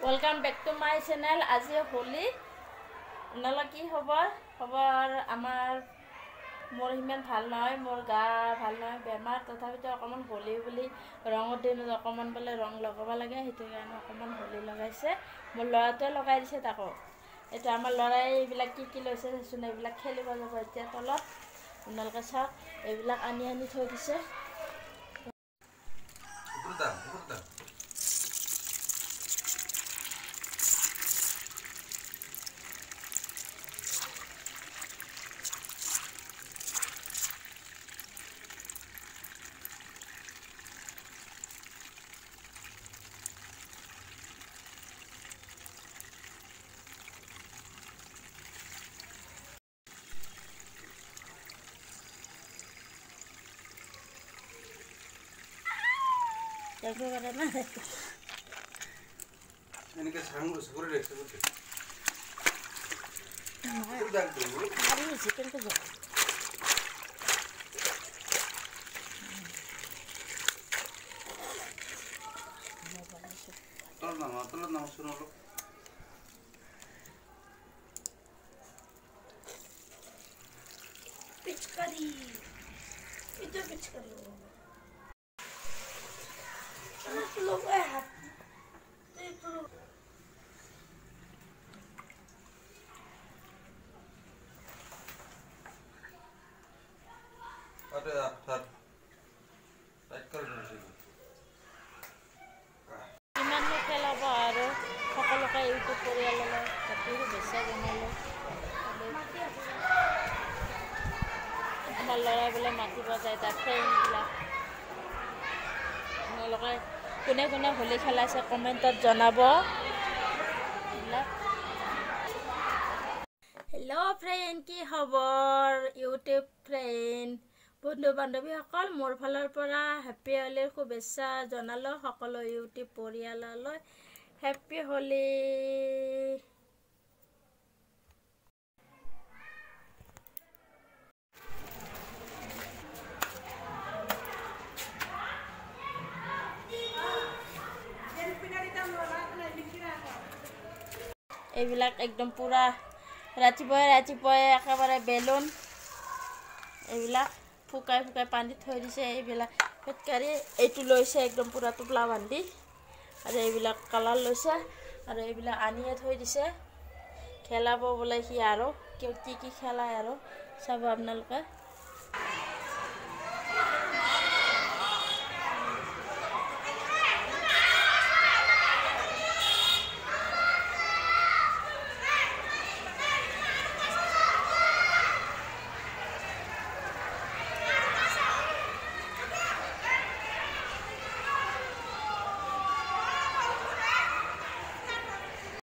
Welcome back to my channel. আজি হোলি নলা কি খবৰ আমাৰ মোৰ ইমান ভাল নহয়, মোৰ গা ভাল নহয়, বেমাৰ। তথাপিতো অকমান হোলি বুলি ৰঙৰ দিনত অকমান বলে ৰং লগাব লাগে, সেইটো কাৰণে অকমান হোলি লগাইছে। মোৰ ল'ৰাটোৱে লগাই দিছে তাকো। এটা আমাৰ ল'ৰাই এইবিলাক কি লৈছে চাচোন, এইবিলাক খেলিব যাব এতিয়া তলত। আপোনালোকে চাওক, এইবিলাক আনি থৈ দিছে। দেখো করে না এনেকে সাঙ্গু করে রেখে দিতে আর দাগ দেব আরে চিকেন তো যাও তোর নাম শুনো লোক পিচকারি এটা পিচকারি लोग हाथ अरे सर टाइट कर दीजिए इमानो खेलाब और सकलोके यूट्यूब परियालले हेपी बेसा बनालो आमार लड़ा बोले मातिब जाय ता फ्रेंडला আপোনালোকে কোনে কোনে হোলি খেলাইছে কমেন্টত জনাব। হেল্ল' ফ্ৰেণ্ড, কি খবৰ ইউটিউব ফ্ৰেণ্ড, বন্ধু বান্ধৱীসকল? মোৰ ফালৰ পৰা হেপী হোলিৰ শুভেচ্ছা জনালোঁ সকলো ইউটিউব পৰিয়াললৈ। হেপী হোলি। এইবিলাক একদম পুৰা ৰাতিপুৱাই একেবাৰে বেলুন এইবিলাক ফুকাই পানীত থৈ দিছে। এইবিলাক পেটকাৰি এইটো লৈছে একদম পুৰা টোপলা বান্ধি, আৰু এইবিলাক কালাৰ লৈছে, আৰু এইবিলাক আনিয়ে থৈ দিছে। খেলাব বোলে সি, আৰু কি খেলায় আৰু চাব আপোনালোকে।